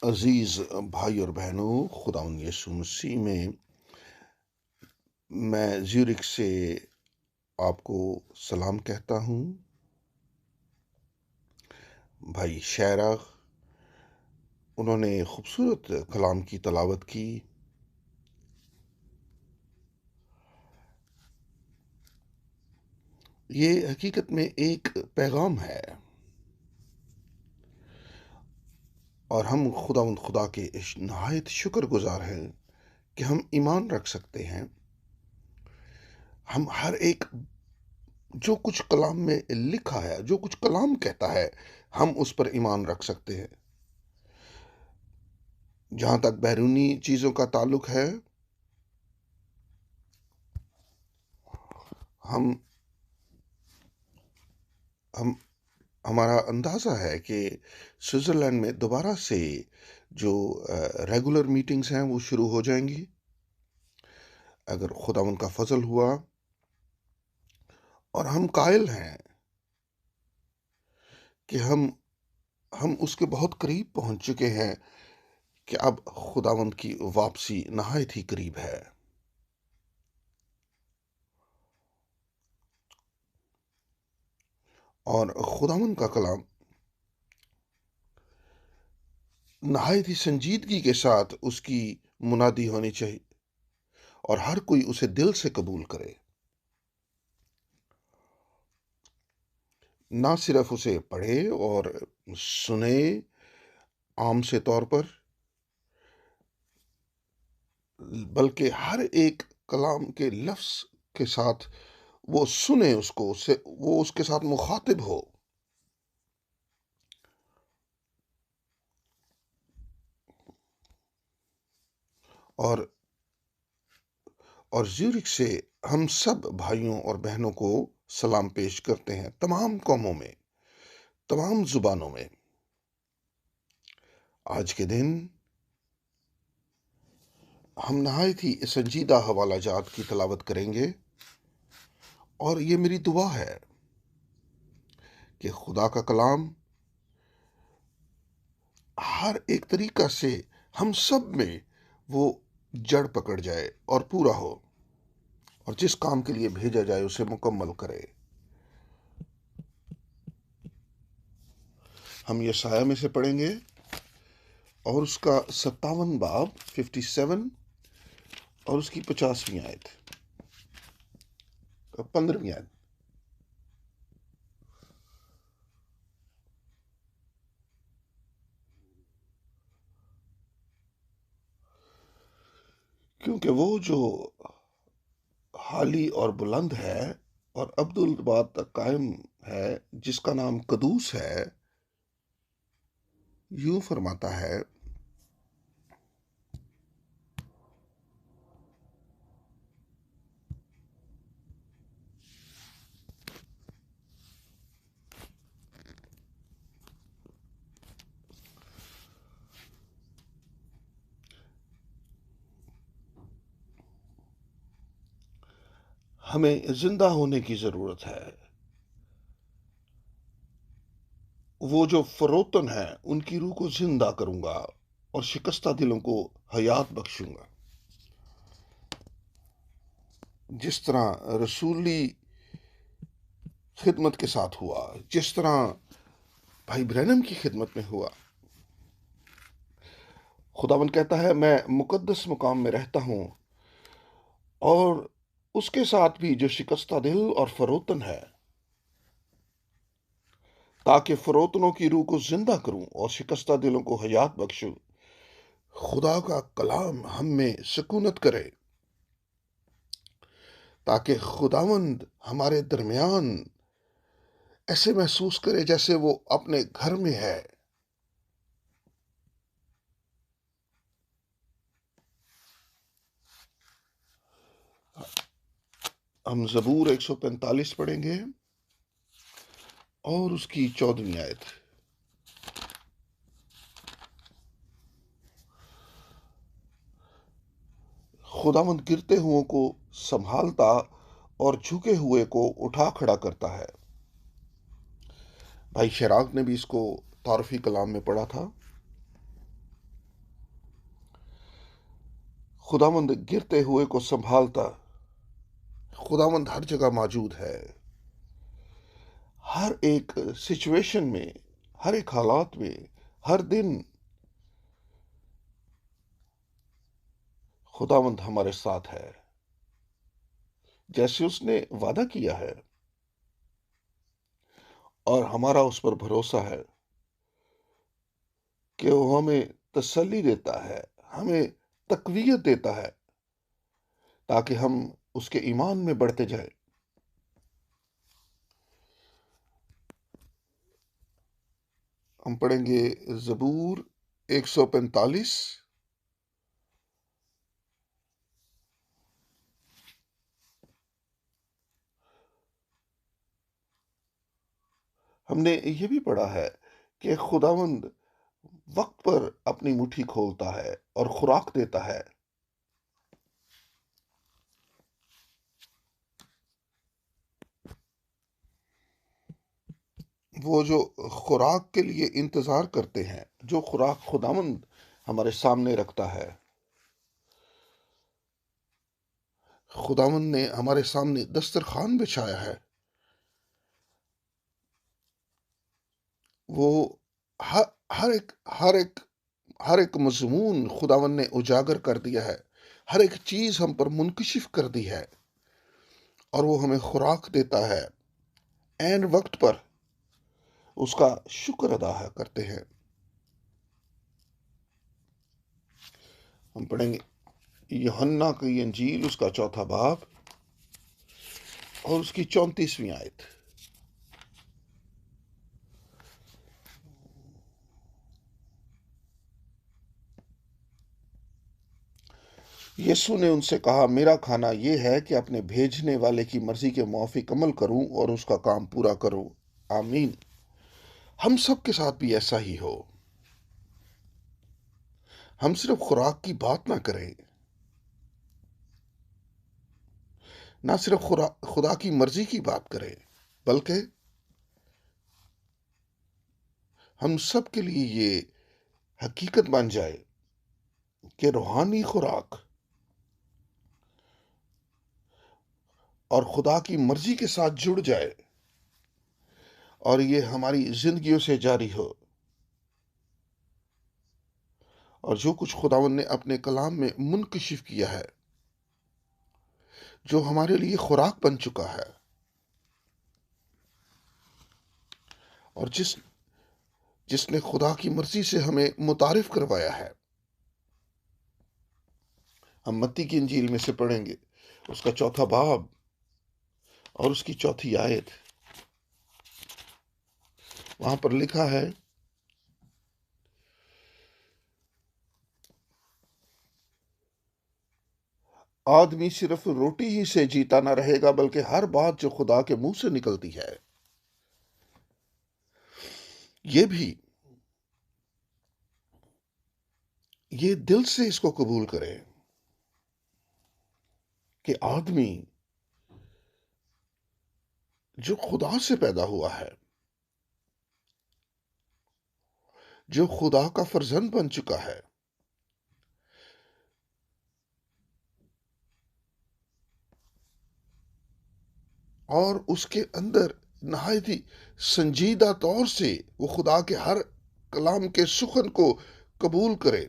عزیز بھائی اور بہنوں، خداوند یسوع مسیح میں میں زیورک سے آپ کو سلام کہتا ہوں۔ بھائی شیرہ انہوں نے خوبصورت کلام کی تلاوت کی۔ یہ حقیقت میں ایک پیغام ہے، اور ہم خدا کے نہایت شکر گزار ہیں کہ ہم ایمان رکھ سکتے ہیں۔ ہم ہر ایک جو کچھ کلام میں لکھا ہے، جو کچھ کلام کہتا ہے، ہم اس پر ایمان رکھ سکتے ہیں۔ جہاں تک بیرونی چیزوں کا تعلق ہے، ہمارا اندازہ ہے کہ سوئٹزرلینڈ میں دوبارہ سے جو ریگولر میٹنگز ہیں وہ شروع ہو جائیں گی، اگر خداوند کا فضل ہوا، اور ہم قائل ہیں کہ ہم اس کے بہت قریب پہنچ چکے ہیں کہ اب خداوند کی واپسی نہایت ہی قریب ہے۔ اور خداوند کا کلام نہایت ہی سنجیدگی کے ساتھ اس کی منادی ہونی چاہیے، اور ہر کوئی اسے دل سے قبول کرے، نہ صرف اسے پڑھے اور سنے عام سے طور پر، بلکہ ہر ایک کلام کے لفظ کے ساتھ وہ سنے اس کو، وہ اس کے ساتھ مخاطب ہو۔ اور زیورک سے ہم سب بھائیوں اور بہنوں کو سلام پیش کرتے ہیں، تمام قوموں میں، تمام زبانوں میں۔ آج کے دن ہم نہایت ہی سنجیدہ حوالہ جات کی تلاوت کریں گے، اور یہ میری دعا ہے کہ خدا کا کلام ہر ایک طریقہ سے ہم سب میں وہ جڑ پکڑ جائے اور پورا ہو، اور جس کام کے لیے بھیجا جائے اسے مکمل کرے۔ ہم یسایہ میں سے پڑھیں گے، اور اس کا 57 باب 57 اور اس کی 50ویں آیت، 15ویں آیت۔ کیونکہ وہ جو حالی اور بلند ہے اور ابدالباد تک قائم ہے، جس کا نام قدوس ہے، یوں فرماتا ہے: ہمیں زندہ ہونے کی ضرورت ہے۔ وہ جو فروتن ہیں ان کی روح کو زندہ کروں گا، اور شکستہ دلوں کو حیات بخشوں گا۔ جس طرح رسولی خدمت کے ساتھ ہوا، جس طرح بھائی برینم کی خدمت میں ہوا، خداوند کہتا ہے میں مقدس مقام میں رہتا ہوں، اور اس کے ساتھ بھی جو شکستہ دل اور فروتن ہے، تاکہ فروتنوں کی روح کو زندہ کروں اور شکستہ دلوں کو حیات بخشوں۔ خدا کا کلام ہم میں سکونت کرے، تاکہ خداوند ہمارے درمیان ایسے محسوس کرے جیسے وہ اپنے گھر میں ہے۔ ہم زبور 145 پڑھیں گے، اور اس کی 14ویں آیت۔ خداوند گرتے ہوئے کو سنبھالتا اور جھکے ہوئے کو اٹھا کھڑا کرتا ہے۔ بھائی شراک نے بھی اس کو تعارفی کلام میں پڑھا تھا۔ خداوند گرتے ہوئے کو سنبھالتا، خداوند ہر جگہ موجود ہے، ہر ایک سچویشن میں، ہر ایک حالات میں، ہر دن خداوند ہمارے ساتھ ہے، جیسے اس نے وعدہ کیا ہے، اور ہمارا اس پر بھروسہ ہے کہ وہ ہمیں تسلی دیتا ہے، ہمیں تقویت دیتا ہے، تاکہ ہم اس کے ایمان میں بڑھتے جائیں۔ ہم پڑھیں گے زبور 145۔ ہم نے یہ بھی پڑھا ہے کہ خداوند وقت پر اپنی مٹھی کھولتا ہے اور خوراک دیتا ہے۔ وہ جو خوراک کے لیے انتظار کرتے ہیں، جو خوراک خداوند ہمارے سامنے رکھتا ہے، خداوند نے ہمارے سامنے دسترخوان بچھایا ہے، وہ ہر ہر ایک ہر ایک ہر ایک مضمون خداوند نے اجاگر کر دیا ہے، ہر ایک چیز ہم پر منکشف کر دی ہے، اور وہ ہمیں خوراک دیتا ہے عین وقت پر۔ اس کا شکر ادا کرتے ہیں۔ ہم پڑھیں گے یوحنا کی انجیل، اس کا 4 باب اور اس کی 34ویں آیت۔ یسوع نے ان سے کہا، میرا کھانا یہ ہے کہ اپنے بھیجنے والے کی مرضی کے موافق عمل کروں اور اس کا کام پورا کروں۔ آمین۔ ہم سب کے ساتھ بھی ایسا ہی ہو۔ ہم صرف خوراک کی بات نہ کریں، نہ صرف خدا کی مرضی کی بات کریں، بلکہ ہم سب کے لیے یہ حقیقت بن جائے کہ روحانی خوراک اور خدا کی مرضی کے ساتھ جڑ جائے، اور یہ ہماری زندگیوں سے جاری ہو، اور جو کچھ خداوند نے اپنے کلام میں منکشف کیا ہے، جو ہمارے لیے خوراک بن چکا ہے، اور جس نے خدا کی مرضی سے ہمیں متعارف کروایا ہے۔ ہم متی کی انجیل میں سے پڑھیں گے، اس کا 4 باب اور اس کی 4 آیت۔ وہاں پر لکھا ہے، آدمی صرف روٹی ہی سے جیتا نہ رہے گا، بلکہ ہر بات جو خدا کے منہ سے نکلتی ہے۔ یہ دل سے اس کو قبول کرے کہ آدمی جو خدا سے پیدا ہوا ہے، جو خدا کا فرزند بن چکا ہے، اور اس کے اندر نہایت ہی سنجیدہ طور سے وہ خدا کے ہر کلام کے سخن کو قبول کرے،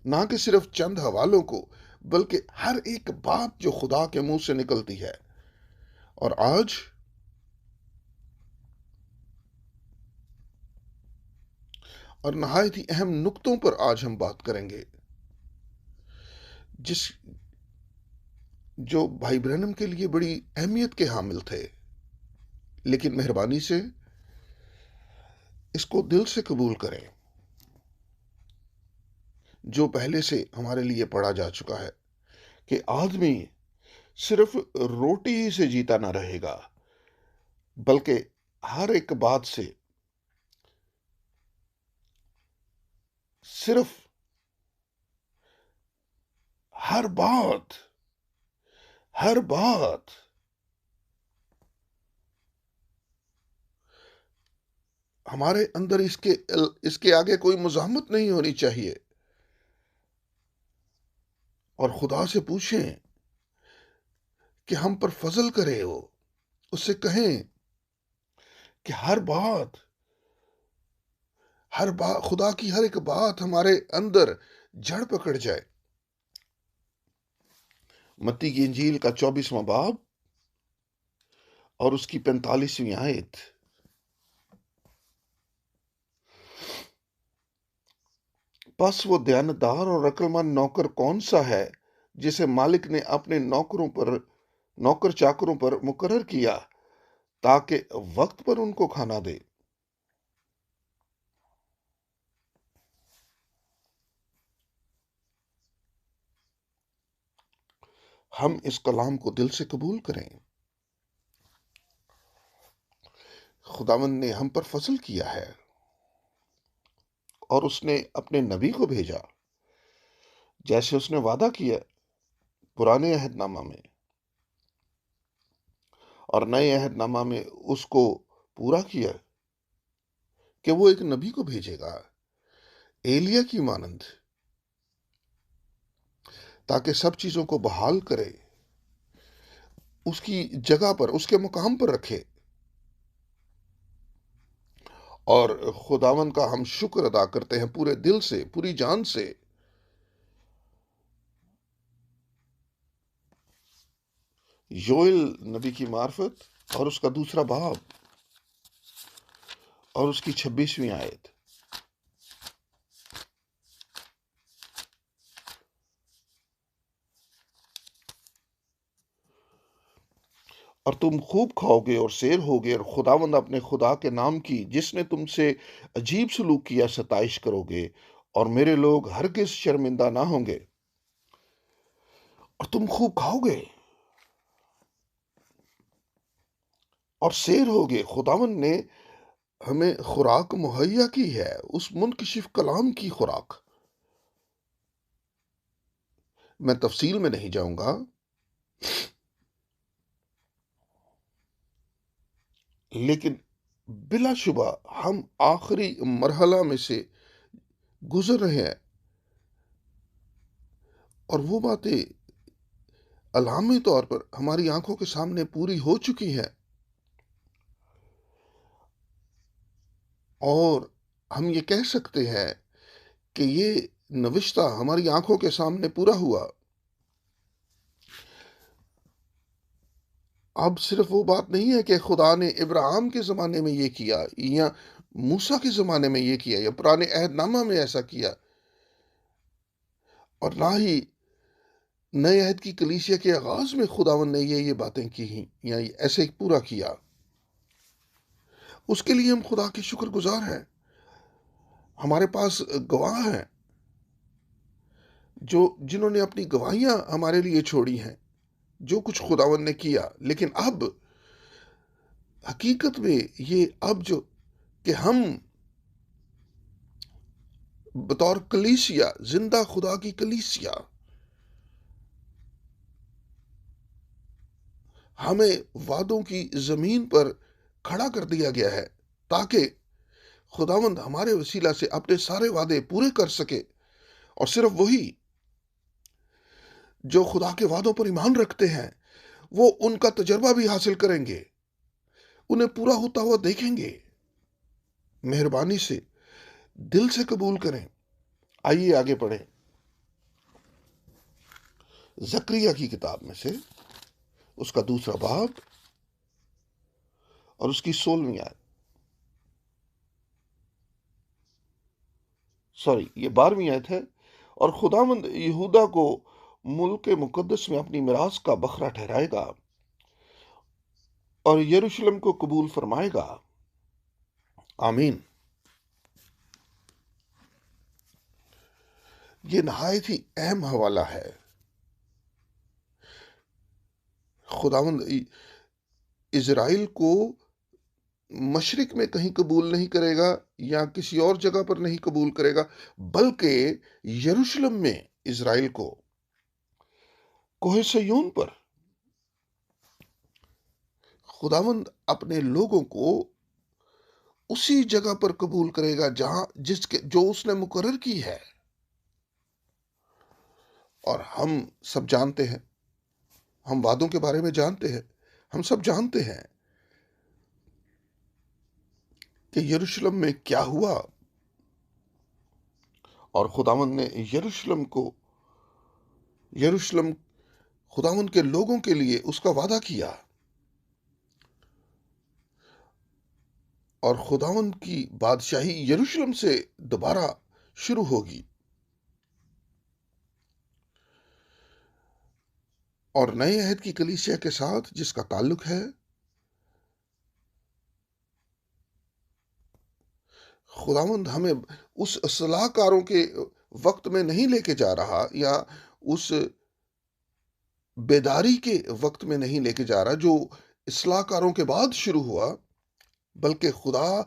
نہ کہ صرف چند حوالوں کو، بلکہ ہر ایک بات جو خدا کے منہ سے نکلتی ہے۔ اور آج اور نہایت ہی اہم نقطوں پر آج ہم بات کریں گے، جو بھائی برنم کے لیے بڑی اہمیت کے حامل تھے، لیکن مہربانی سے اس کو دل سے قبول کریں۔ جو پہلے سے ہمارے لیے پڑھا جا چکا ہے کہ آدمی صرف روٹی ہی سے جیتا نہ رہے گا، بلکہ ہر ایک بات سے، صرف ہر بات ہمارے اندر اس کے آگے کوئی مزاحمت نہیں ہونی چاہیے۔ اور خدا سے پوچھیں کہ ہم پر فضل کرے وہ، اس سے کہیں کہ ہر بات خدا کی ہر ایک بات ہمارے اندر جڑ پکڑ جائے۔ متی کی انجیل کا 24واں باب اور اس کی 45ویں آیت۔ پس وہ دیانتدار اور عقلمند نوکر کون سا ہے جسے مالک نے اپنے نوکر چاکروں پر مقرر کیا تاکہ وقت پر ان کو کھانا دے۔ ہم اس کلام کو دل سے قبول کریں۔ خداوند نے ہم پر فضل کیا ہے اور اس نے اپنے نبی کو بھیجا، جیسے اس نے وعدہ کیا پرانے عہد نامہ میں اور نئے عہد نامہ میں اس کو پورا کیا کہ وہ ایک نبی کو بھیجے گا ایلیا کی مانند، تاکہ سب چیزوں کو بحال کرے، اس کی جگہ پر، اس کے مقام پر رکھے۔ اور خداوند کا ہم شکر ادا کرتے ہیں پورے دل سے، پوری جان سے۔ یوئیل نبی کی معرفت اور اس کا 2 باب اور اس کی 26ویں آیت۔ اور تم خوب کھاؤ گے اور سیر ہوگے، اور خداوند اپنے خدا کے نام کی جس نے تم سے عجیب سلوک کیا ستائش کرو گے، اور میرے لوگ ہرگز شرمندہ نہ ہوں گے۔ اور تم خوب کھاؤ گے اور سیر ہوگے۔ خداوند نے ہمیں خوراک مہیا کی ہے، اس منکشف کلام کی خوراک۔ میں تفصیل میں نہیں جاؤں گا، لیکن بلا شبہ ہم آخری مرحلہ میں سے گزر رہے ہیں، اور وہ باتیں علمی طور پر ہماری آنکھوں کے سامنے پوری ہو چکی ہیں، اور ہم یہ کہہ سکتے ہیں کہ یہ نوشتہ ہماری آنکھوں کے سامنے پورا ہوا۔ اب صرف وہ بات نہیں ہے کہ خدا نے ابراہیم کے زمانے میں یہ کیا، یا موسیٰ کے زمانے میں یہ کیا، یا پرانے عہد نامہ میں ایسا کیا، اور نہ ہی نئے عہد کی کلیسیا کے آغاز میں خداوند نے یہ باتیں کی ہیں یا ایسے پورا کیا۔ اس کے لیے ہم خدا کے شکر گزار ہیں۔ ہمارے پاس گواہ ہیں جنہوں نے اپنی گواہیاں ہمارے لیے چھوڑی ہیں، جو کچھ خداوند نے کیا۔ لیکن اب حقیقت میں جو کہ ہم بطور کلیسیا، زندہ خدا کی کلیسیا، ہمیں وعدوں کی زمین پر کھڑا کر دیا گیا ہے، تاکہ خداوند ہمارے وسیلہ سے اپنے سارے وعدے پورے کر سکے، اور صرف وہی جو خدا کے وعدوں پر ایمان رکھتے ہیں وہ ان کا تجربہ بھی حاصل کریں گے، انہیں پورا ہوتا ہوا دیکھیں گے۔ مہربانی سے دل سے قبول کریں۔ آئیے آگے پڑھیں۔ زکریا کی کتاب میں سے اس کا 2 باب اور اس کی 16ویں آیت، یہ 12ویں آیت ہے۔ اور خداوند یہودا کو ملک مقدس میں اپنی میراث کا بکھرا ٹھہرائے گا اور یروشلم کو قبول فرمائے گا۔ آمین۔ یہ نہایت ہی اہم حوالہ ہے۔ خداوند اسرائیل کو مشرق میں کہیں قبول نہیں کرے گا یا کسی اور جگہ پر نہیں قبول کرے گا، بلکہ یروشلم میں اسرائیل کو، کوہ سیون پر خداوند اپنے لوگوں کو اسی جگہ پر قبول کرے گا جو اس نے مقرر کی ہے، اور ہم سب جانتے ہیں، ہم وعدوں کے بارے میں جانتے ہیں، ہم سب جانتے ہیں کہ یروشلم میں کیا ہوا، اور خداوند نے یروشلم خداوند کے لوگوں کے لیے اس کا وعدہ کیا، اور خداوند کی بادشاہی یروشلم سے دوبارہ شروع ہوگی، اور نئے عہد کی کلیسیا کے ساتھ جس کا تعلق ہے، خداوند ہمیں اس اصلاح کاروں کے وقت میں نہیں لے کے جا رہا، یا اس بیداری کے وقت میں نہیں لے کے جا رہا جو اصلاح کاروں کے بعد شروع ہوا، بلکہ خدا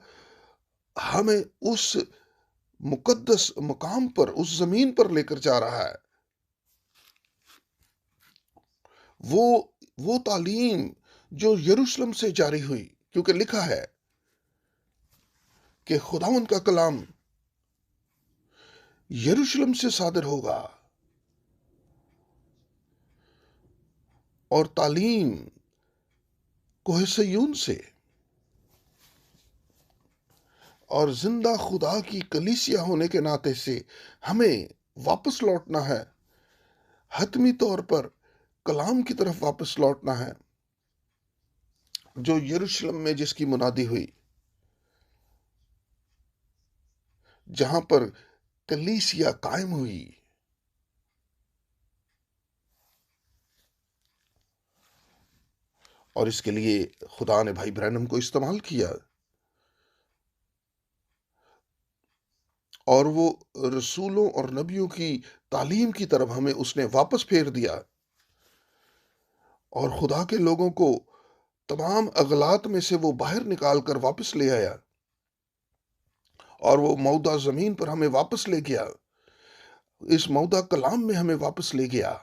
ہمیں اس مقدس مقام پر، اس زمین پر لے کر جا رہا ہے۔ وہ تعلیم جو یروشلم سے جاری ہوئی، کیونکہ لکھا ہے کہ خداوند کا کلام یروشلم سے صادر ہوگا، اور تعلیم کوہ سیون سے، اور زندہ خدا کی کلیسیا ہونے کے ناطے سے ہمیں واپس لوٹنا ہے، حتمی طور پر کلام کی طرف واپس لوٹنا ہے، جو یروشلم میں جس کی منادی ہوئی، جہاں پر کلیسیا قائم ہوئی۔ اور اس کے لیے خدا نے بھائی برینم کو استعمال کیا، اور وہ رسولوں اور نبیوں کی تعلیم کی طرف ہمیں اس نے واپس پھیر دیا، اور خدا کے لوگوں کو تمام اغلاط میں سے وہ باہر نکال کر واپس لے آیا، اور وہ موضع زمین پر ہمیں واپس لے گیا، اس موضع کلام میں ہمیں واپس لے گیا،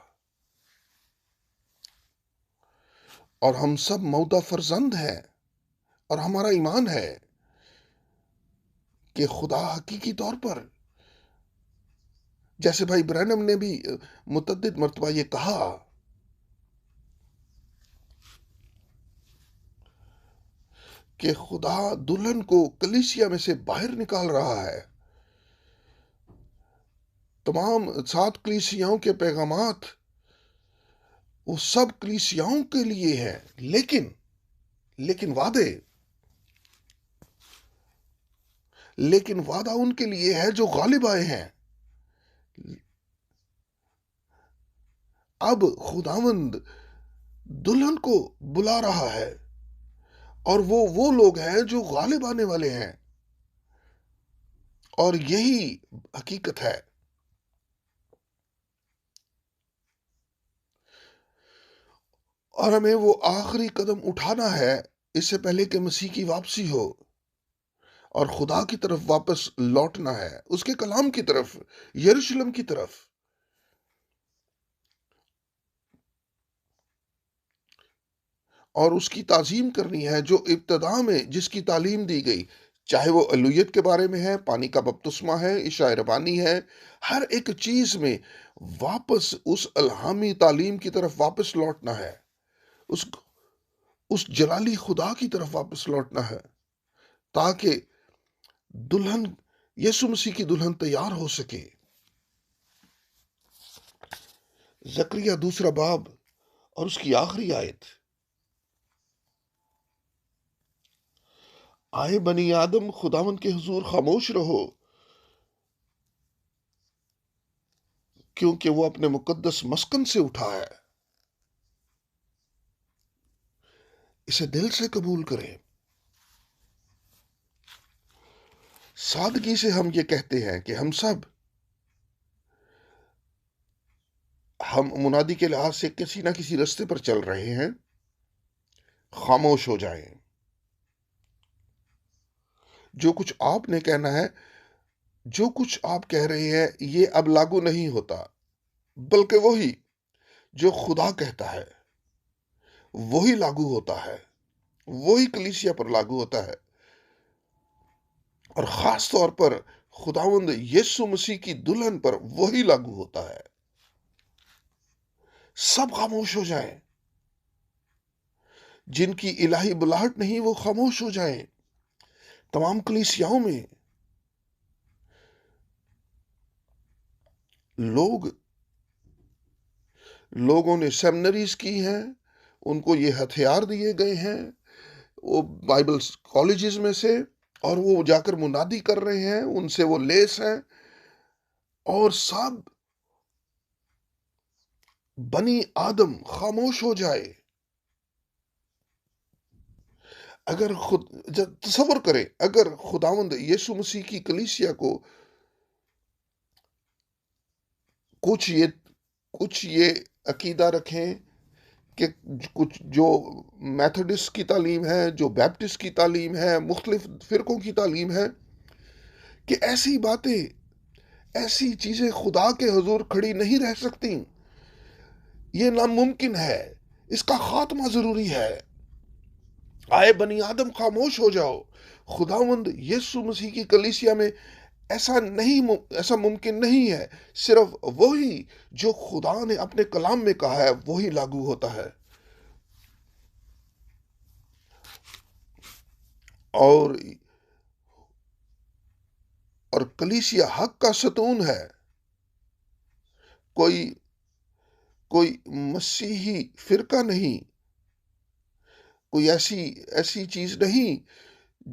اور ہم سب موضع فرزند ہیں، اور ہمارا ایمان ہے کہ خدا حقیقی طور پر، جیسے بھائی برینم نے بھی متعدد مرتبہ یہ کہا کہ خدا دلہن کو کلیسیا میں سے باہر نکال رہا ہے، تمام 7 کلیسیاؤں کے پیغامات وہ سب کلیسیاؤں کے لیے ہے، لیکن وعدہ ان کے لیے ہے جو غالب آئے ہیں۔ اب خداوند دلہن کو بلا رہا ہے، اور وہ لوگ ہیں جو غالب آنے والے ہیں، اور یہی حقیقت ہے۔ اور ہمیں وہ آخری قدم اٹھانا ہے اس سے پہلے کہ مسیح کی واپسی ہو، اور خدا کی طرف واپس لوٹنا ہے، اس کے کلام کی طرف، یروشلم کی طرف، اور اس کی تعظیم کرنی ہے جو ابتدا میں جس کی تعلیم دی گئی، چاہے وہ الوہیت کے بارے میں ہے، پانی کا بپتسمہ ہے، عشاء ربانی ہے، ہر ایک چیز میں واپس اس الہامی تعلیم کی طرف واپس لوٹنا ہے، اس جلالی خدا کی طرف واپس لوٹنا ہے، تاکہ دلہن، یسوع مسیح کی دلہن تیار ہو سکے۔ زکریا 2 باب اور اس کی آخری آیت: آئے بنی آدم، خداوند کے حضور خاموش رہو، کیونکہ وہ اپنے مقدس مسکن سے اٹھا ہے، اسے دل سے قبول کریں۔ سادگی سے ہم یہ کہتے ہیں کہ ہم منادی کے لحاظ سے کسی نہ کسی رستے پر چل رہے ہیں، خاموش ہو جائیں۔ جو کچھ آپ نے کہنا ہے، جو کچھ آپ کہہ رہے ہیں، یہ اب لاگو نہیں ہوتا، بلکہ وہی جو خدا کہتا ہے وہی لاگو ہوتا ہے، وہی کلیسیا پر لاگو ہوتا ہے، اور خاص طور پر خداوند یسوع مسیح کی دلہن پر وہی لاگو ہوتا ہے۔ سب خاموش ہو جائیں، جن کی الہی بلاہٹ نہیں وہ خاموش ہو جائیں۔ تمام کلیسیاؤں میں لوگوں نے سیمنریز کی ہیں، ان کو یہ ہتھیار دیے گئے ہیں وہ بائبل کالجز میں سے، اور وہ جا کر منادی کر رہے ہیں، ان سے وہ لیس ہیں، اور سب بنی آدم خاموش ہو جائے۔ تصور کریں اگر خداوند یسوع مسیح کی کلیسیا کو کچھ یہ عقیدہ رکھیں کہ کچھ جو میتھڈسٹ کی تعلیم ہے، جو بیپٹسٹ کی تعلیم ہے، مختلف فرقوں کی تعلیم ہے، کہ ایسی باتیں، ایسی چیزیں خدا کے حضور کھڑی نہیں رہ سکتی، یہ ناممکن ہے، اس کا خاتمہ ضروری ہے، آئے بنی آدم خاموش ہو جاؤ۔ خداوند یسوع مسیح کی کلیسیا میں ایسا ممکن نہیں ہے، صرف وہی جو خدا نے اپنے کلام میں کہا ہے وہی لاگو ہوتا ہے، اور کلیسیا حق کا ستون ہے۔ کوئی مسیحی فرقہ نہیں، کوئی ایسی چیز نہیں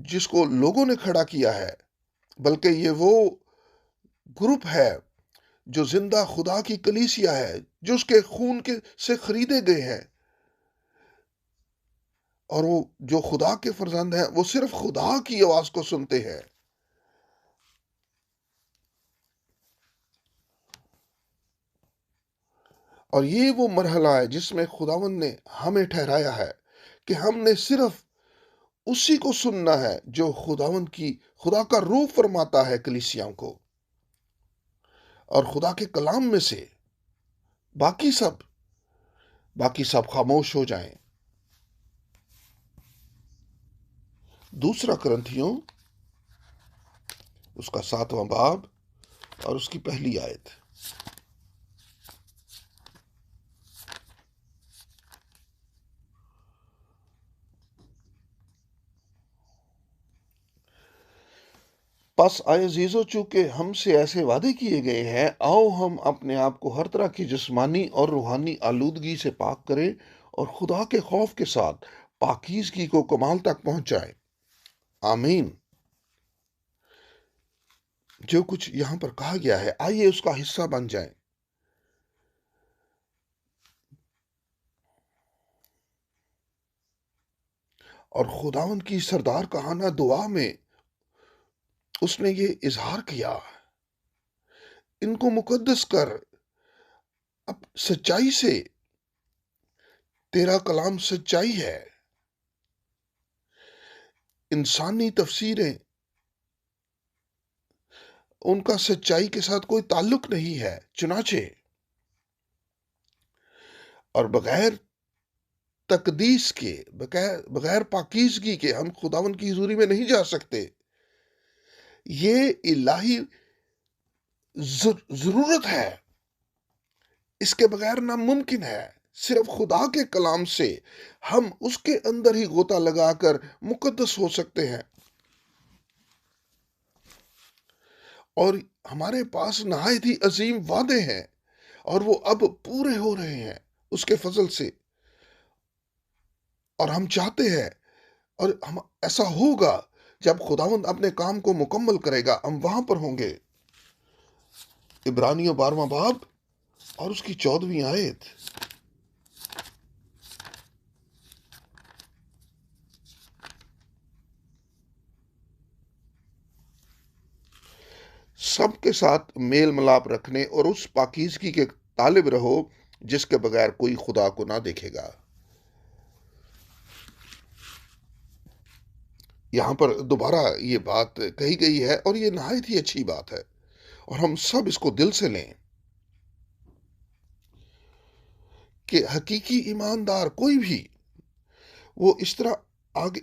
جس کو لوگوں نے کھڑا کیا ہے، بلکہ یہ وہ گروپ ہے جو زندہ خدا کی کلیسیا ہے، جو اس کے خون سے خریدے گئے ہیں، اور وہ جو خدا کے فرزند ہیں وہ صرف خدا کی آواز کو سنتے ہیں۔ اور یہ وہ مرحلہ ہے جس میں خداوند نے ہمیں ٹھہرایا ہے کہ ہم نے صرف اسی کو سننا ہے جو خدا کا روح فرماتا ہے کلیسیاں کو، اور خدا کے کلام میں سے باقی سب خاموش ہو جائیں۔ دوسرا کرنتھیوں اس کا 7واں باب اور اس کی پہلی آیت۔ پس آئے عزیزو، چونکہ ہم سے ایسے وعدے کیے گئے ہیں، آؤ ہم اپنے آپ کو ہر طرح کی جسمانی اور روحانی آلودگی سے پاک کریں اور خدا کے خوف کے ساتھ پاکیزگی کو کمال تک پہنچائیں۔ آمین۔ جو کچھ یہاں پر کہا گیا ہے، آئیے اس کا حصہ بن جائیں۔ اور خداوند کی سردار کہانہ دعا میں اس نے یہ اظہار کیا، ان کو مقدس کر اب سچائی سے، تیرا کلام سچائی ہے۔ انسانی تفسیریں ان کا سچائی کے ساتھ کوئی تعلق نہیں ہے، چنانچہ اور بغیر تقدیس کے، بغیر پاکیزگی کے ہم خداوند کی حضوری میں نہیں جا سکتے۔ یہ الہی ضرورت ہے، اس کے بغیر ناممکن ہے۔ صرف خدا کے کلام سے ہم اس کے اندر ہی غوطہ لگا کر مقدس ہو سکتے ہیں، اور ہمارے پاس نہایت ہی عظیم وعدے ہیں، اور وہ اب پورے ہو رہے ہیں اس کے فضل سے، اور ہم چاہتے ہیں، اور ہم ایسا ہوگا جب خداوند اپنے کام کو مکمل کرے گا، ہم وہاں پر ہوں گے۔ عبرانیوں 12واں باب اور اس کی 14ویں آیت۔ سب کے ساتھ میل ملاپ رکھنے اور اس پاکیزگی کے طالب رہو جس کے بغیر کوئی خدا کو نہ دیکھے گا۔ یہاں پر دوبارہ یہ بات کہی گئی ہے، اور یہ نہایت ہی اچھی بات ہے، اور ہم سب اس کو دل سے لیں کہ حقیقی ایماندار کوئی بھی وہ اس طرح آگے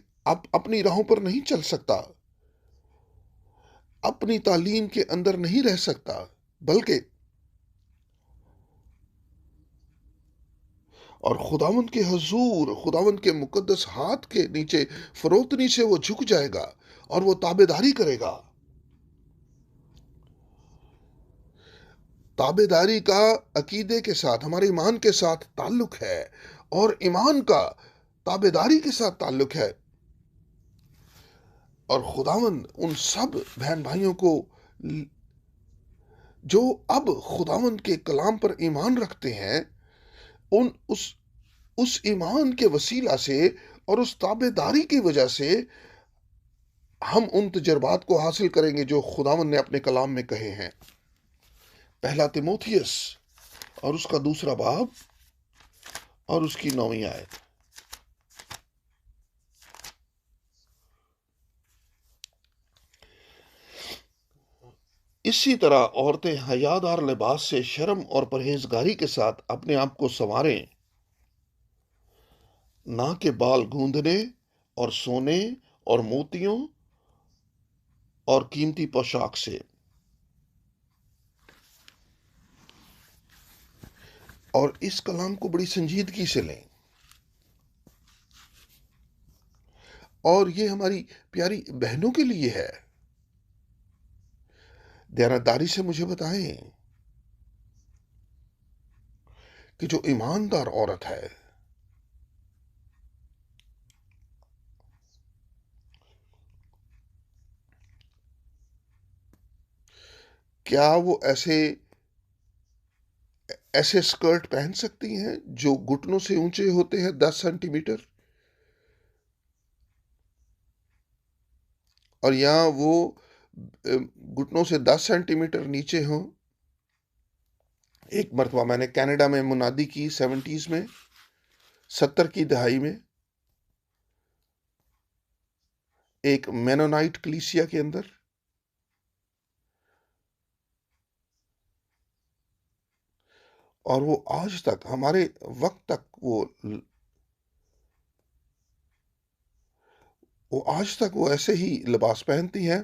اپنی راہوں پر نہیں چل سکتا، اپنی تعلیم کے اندر نہیں رہ سکتا، بلکہ اور خداوند کے حضور، خداوند کے مقدس ہاتھ کے نیچے فروتنی سے وہ جھک جائے گا اور وہ تابعداری کرے گا۔ تابعداری کا عقیدے کے ساتھ، ہمارے ایمان کے ساتھ تعلق ہے، اور ایمان کا تابعداری کے ساتھ تعلق ہے۔ اور خداوند ان سب بہن بھائیوں کو جو اب خداوند کے کلام پر ایمان رکھتے ہیں، اس ایمان کے وسیلہ سے اور اس تابعداری کی وجہ سے ہم ان تجربات کو حاصل کریں گے جو خداوند نے اپنے کلام میں کہے ہیں۔ پہلا تیموتھیوس اور اس کا 2 باب اور اس کی 9 آیت۔ اسی طرح عورتیں حیادار لباس سے شرم اور پرہیزگاری کے ساتھ اپنے آپ کو سنواریں، نہ کہ بال گوندنے اور سونے اور موتیوں اور قیمتی پوشاک سے۔ اور اس کلام کو بڑی سنجیدگی سے لیں، اور یہ ہماری پیاری بہنوں کے لیے ہے۔ دیانتداری سے مجھے بتائیں کہ جو ایماندار عورت ہے، کیا وہ ایسے سکرٹ پہن سکتی ہیں جو گھٹنوں سے اونچے ہوتے ہیں 10 سینٹی میٹر، اور یہاں وہ گھٹنوں سے 10 سینٹی میٹر نیچے ہوں؟ ایک مرتبہ میں نے کینیڈا میں منادی کی 70s میں، 70 کی دہائی میں، ایک مینونائٹ کلیسیا کے اندر، اور وہ آج تک، ہمارے وقت تک وہ آج تک وہ ایسے ہی لباس پہنتی ہیں،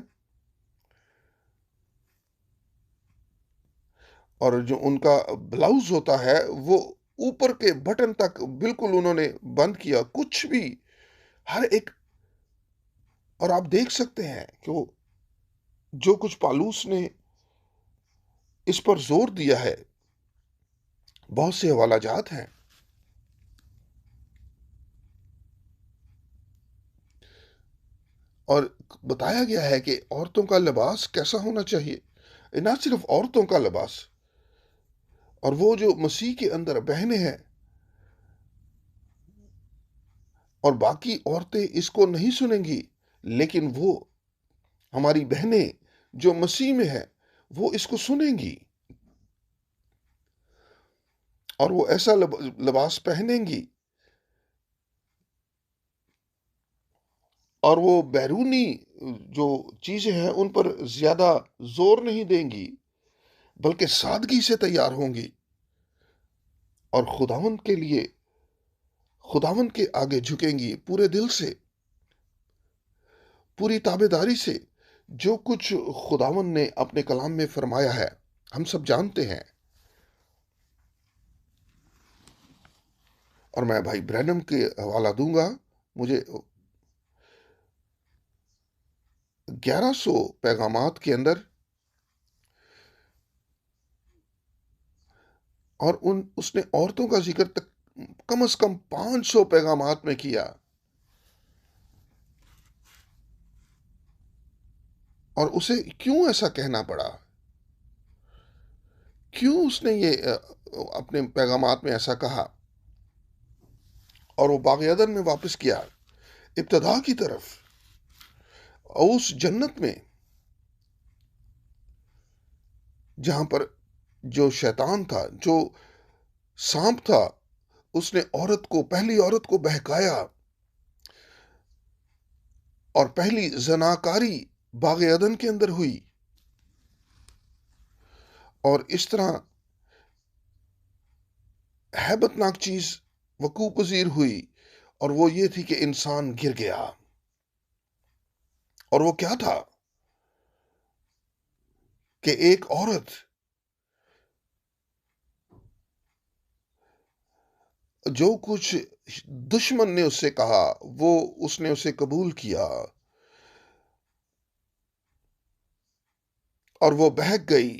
اور جو ان کا بلاؤز ہوتا ہے وہ اوپر کے بٹن تک بالکل انہوں نے بند کیا، کچھ بھی، ہر ایک۔ اور آپ دیکھ سکتے ہیں کہ وہ جو کچھ پالوس نے اس پر زور دیا ہے، بہت سے حوالہ جات ہیں، اور بتایا گیا ہے کہ عورتوں کا لباس کیسا ہونا چاہیے۔ نہ صرف عورتوں کا لباس، اور وہ جو مسیح کے اندر بہنیں ہیں، اور باقی عورتیں اس کو نہیں سنیں گی، لیکن وہ ہماری بہنیں جو مسیح میں ہیں وہ اس کو سنیں گی، اور وہ ایسا لباس پہنیں گی، اور وہ بیرونی جو چیزیں ہیں ان پر زیادہ زور نہیں دیں گی، بلکہ سادگی سے تیار ہوں گی، اور خداوند کے لیے، خداوند کے آگے جھکیں گی پورے دل سے، پوری تابعداری سے۔ جو کچھ خداوند نے اپنے کلام میں فرمایا ہے ہم سب جانتے ہیں، اور میں بھائی برینم کے حوالہ دوں گا، مجھے 1100 پیغامات کے اندر، اور اس نے عورتوں کا ذکر تک کم از کم 500 پیغامات میں کیا، اور اسے کیوں ایسا کہنا پڑا؟ کیوں اس نے یہ اپنے پیغامات میں ایسا کہا؟ اور وہ باغ عدن میں واپس کیا، ابتدا کی طرف، اس جنت میں جہاں پر جو شیطان تھا، جو سانپ تھا، اس نے پہلی عورت کو بہکایا، اور پہلی زناکاری باغ عدن کے اندر ہوئی، اور اس طرح ہیبت ناک چیز وقوع پذیر ہوئی، اور وہ یہ تھی کہ انسان گر گیا۔ اور وہ کیا تھا؟ کہ ایک عورت جو کچھ دشمن نے اس سے کہا وہ اس نے اسے قبول کیا اور وہ بہک گئی،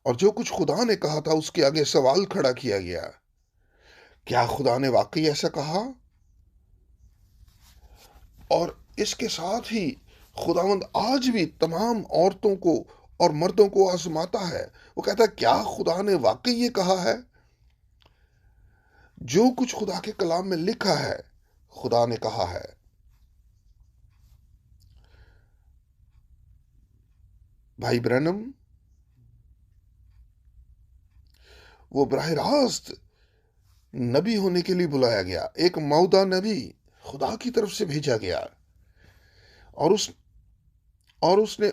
اور جو کچھ خدا نے کہا تھا اس کے آگے سوال کھڑا کیا گیا، کیا خدا نے واقعی ایسا کہا؟ اور اس کے ساتھ ہی خداوند آج بھی تمام عورتوں کو اور مردوں کو آزماتا ہے۔ وہ کہتا ہے کیا خدا نے واقعی یہ کہا ہے؟ جو کچھ خدا کے کلام میں لکھا ہے خدا نے کہا ہے۔ بھائی برنم وہ براہ راست نبی ہونے کے لیے بلایا گیا، ایک مودا نبی خدا کی طرف سے بھیجا گیا، اور اس اور اس نے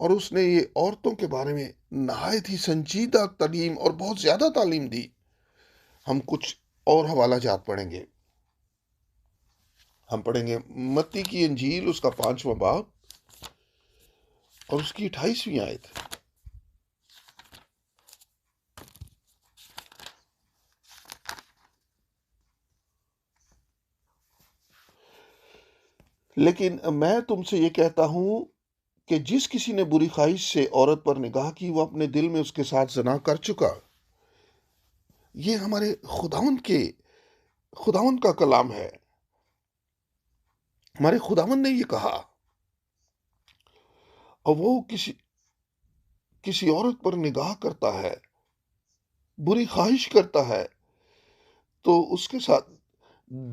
اور اس نے یہ عورتوں کے بارے میں نہایت ہی سنجیدہ تعلیم اور بہت زیادہ تعلیم دی۔ ہم کچھ اور حوالہ جات پڑھیں گے۔ ہم پڑھیں گے متی کی انجیل، اس کا 5واں باب اور اس کی 28ویں آیت۔ لیکن میں تم سے یہ کہتا ہوں کہ جس کسی نے بری خواہش سے عورت پر نگاہ کی وہ اپنے دل میں اس کے ساتھ زنا کر چکا۔ یہ ہمارے خداوند کا کلام ہے۔ ہمارے خداوند نے یہ کہا، اور وہ کسی عورت پر نگاہ کرتا ہے، بری خواہش کرتا ہے، تو اس کے ساتھ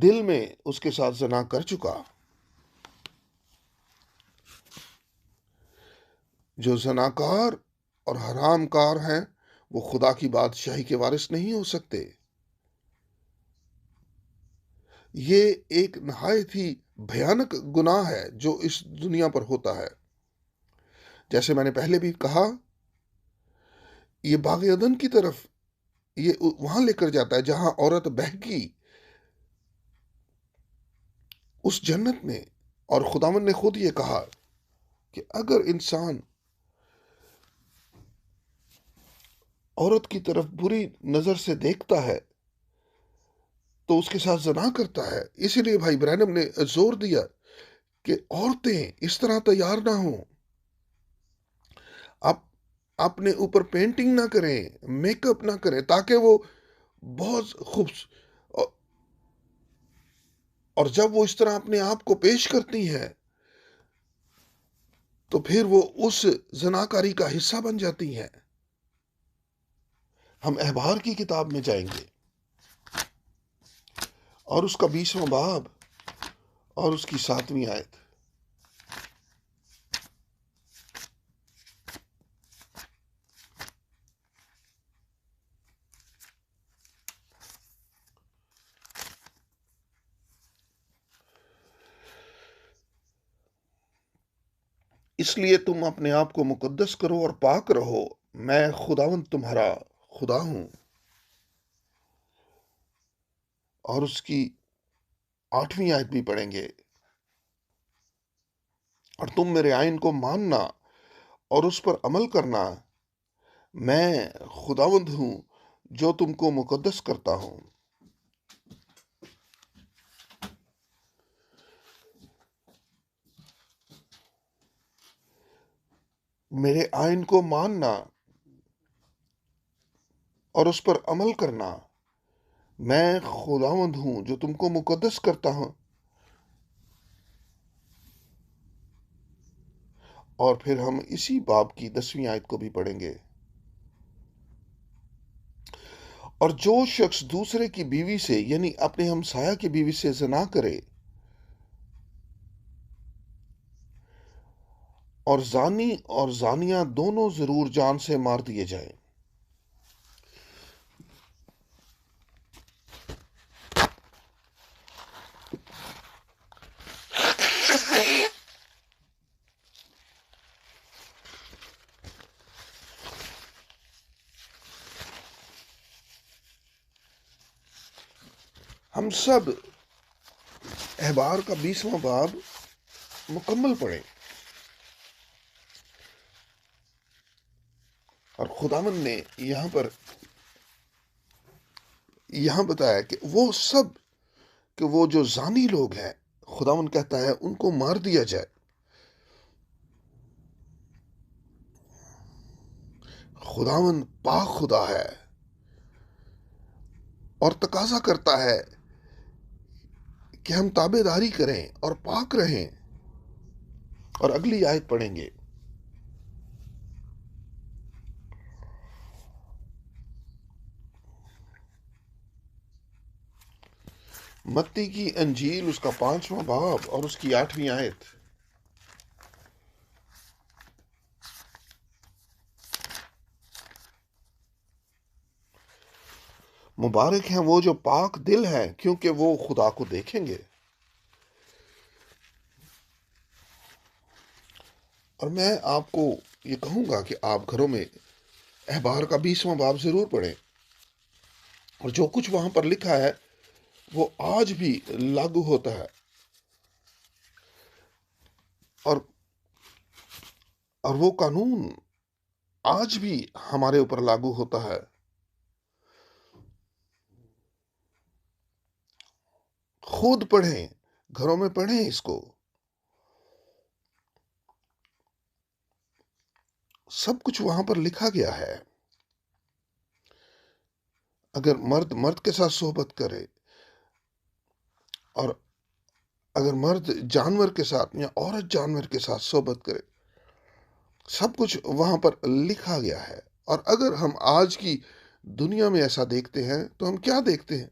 دل میں اس کے ساتھ زنا کر چکا۔ جو زناکار اور حرام کار ہیں وہ خدا کی بادشاہی کے وارث نہیں ہو سکتے۔ یہ ایک نہایت ہی بھیانک گناہ ہے جو اس دنیا پر ہوتا ہے۔ جیسے میں نے پہلے بھی کہا، یہ باغ عدن کی طرف یہ وہاں لے کر جاتا ہے جہاں عورت بہکی، اس جنت میں۔ اور خداوند نے خود یہ کہا کہ اگر انسان عورت کی طرف بری نظر سے دیکھتا ہے تو اس کے ساتھ زنا کرتا ہے۔ اسی لیے بھائی برانم نے زور دیا کہ عورتیں اس طرح تیار نہ ہوں، آپ اپنے اوپر پینٹنگ نہ کریں، میک اپ نہ کریں، تاکہ وہ بہت اور جب وہ اس طرح اپنے آپ کو پیش کرتی ہیں تو پھر وہ اس زناکاری کا حصہ بن جاتی ہیں۔ ہم احبار کی کتاب میں جائیں گے اور اس کا 20واں باب اور اس کی 7ویں آیت۔ اس لیے تم اپنے آپ کو مقدس کرو اور پاک رہو، میں خداوند تمہارا خدا ہوں۔ اور اس کی 8ویں آیت بھی پڑھیں گے، اور تم میرے آئین کو ماننا اور اس پر عمل کرنا، میں خداوند ہوں جو تم کو مقدس کرتا ہوں۔ میرے آئین کو ماننا اور اس پر عمل کرنا، میں خداوند ہوں جو تم کو مقدس کرتا ہوں۔ اور پھر ہم اسی باب کی 10ویں آیت کو بھی پڑھیں گے۔ اور جو شخص دوسرے کی بیوی سے یعنی اپنے ہمسایہ کی بیوی سے زنا کرے، اور زانی اور زانیہ دونوں ضرور جان سے مار دیے جائیں۔ ہم سب احبار کا 20واں باب مکمل پڑھیں، اور خداوند نے یہاں پر یہاں بتایا کہ وہ سب، کہ وہ جو زانی لوگ ہیں خداوند کہتا ہے ان کو مار دیا جائے. خداوند پاک خدا ہے اور تقاضا کرتا ہے کہ ہم تابع داری کریں اور پاک رہیں. اور اگلی آیت پڑھیں گے. متی کی انجیل اس کا 5واں باب اور اس کی 8ویں آیت. مبارک ہیں وہ جو پاک دل ہیں کیونکہ وہ خدا کو دیکھیں گے. اور میں آپ کو یہ کہوں گا کہ آپ گھروں میں احبار کا 20واں باب ضرور پڑھیں. اور جو کچھ وہاں پر لکھا ہے وہ آج بھی لاگو ہوتا ہے. اور وہ قانون آج بھی ہمارے اوپر لاگو ہوتا ہے. خود پڑھیں، گھروں میں پڑھیں اس کو. سب کچھ وہاں پر لکھا گیا ہے. اگر مرد مرد کے ساتھ صحبت کرے اور اگر مرد جانور کے ساتھ یا عورت جانور کے ساتھ صحبت کرے، سب کچھ وہاں پر لکھا گیا ہے. اور اگر ہم آج کی دنیا میں ایسا دیکھتے ہیں تو ہم کیا دیکھتے ہیں؟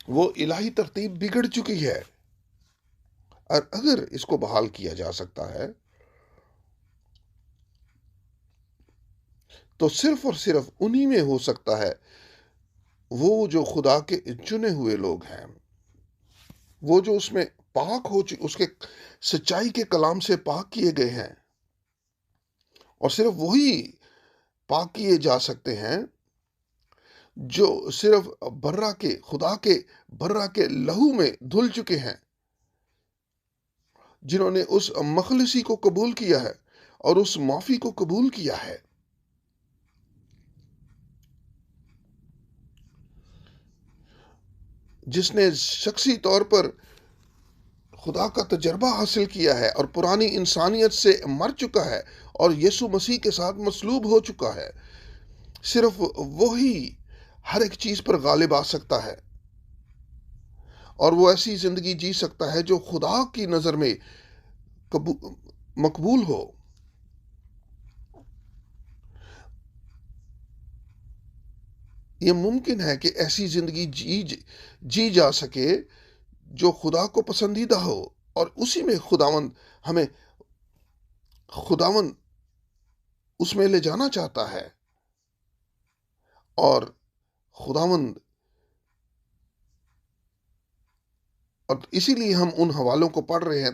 وہ الہی ترتیب بگڑ چکی ہے. اور اگر اس کو بحال کیا جا سکتا ہے تو صرف اور صرف انہی میں ہو سکتا ہے. وہ جو خدا کے چنے ہوئے لوگ ہیں، وہ جو اس میں پاک ہو اس کے سچائی کے کلام سے پاک کیے گئے ہیں. اور صرف وہی پاک کیے جا سکتے ہیں جو صرف خدا کے برہ کے لہو میں دھل چکے ہیں، جنہوں نے اس مخلصی کو قبول کیا ہے اور اس معافی کو قبول کیا ہے. جس نے شخصی طور پر خدا کا تجربہ حاصل کیا ہے اور پرانی انسانیت سے مر چکا ہے اور یسوع مسیح کے ساتھ مصلوب ہو چکا ہے. صرف وہی ہر ایک چیز پر غالب آ سکتا ہے اور وہ ایسی زندگی جی سکتا ہے جو خدا کی نظر میں مقبول ہو. یہ ممکن ہے کہ ایسی زندگی جی جا سکے جو خدا کو پسندیدہ ہو. اور اسی میں خداوند اس میں لے جانا چاہتا ہے. اور اسی لیے ہم ان حوالوں کو پڑھ رہے ہیں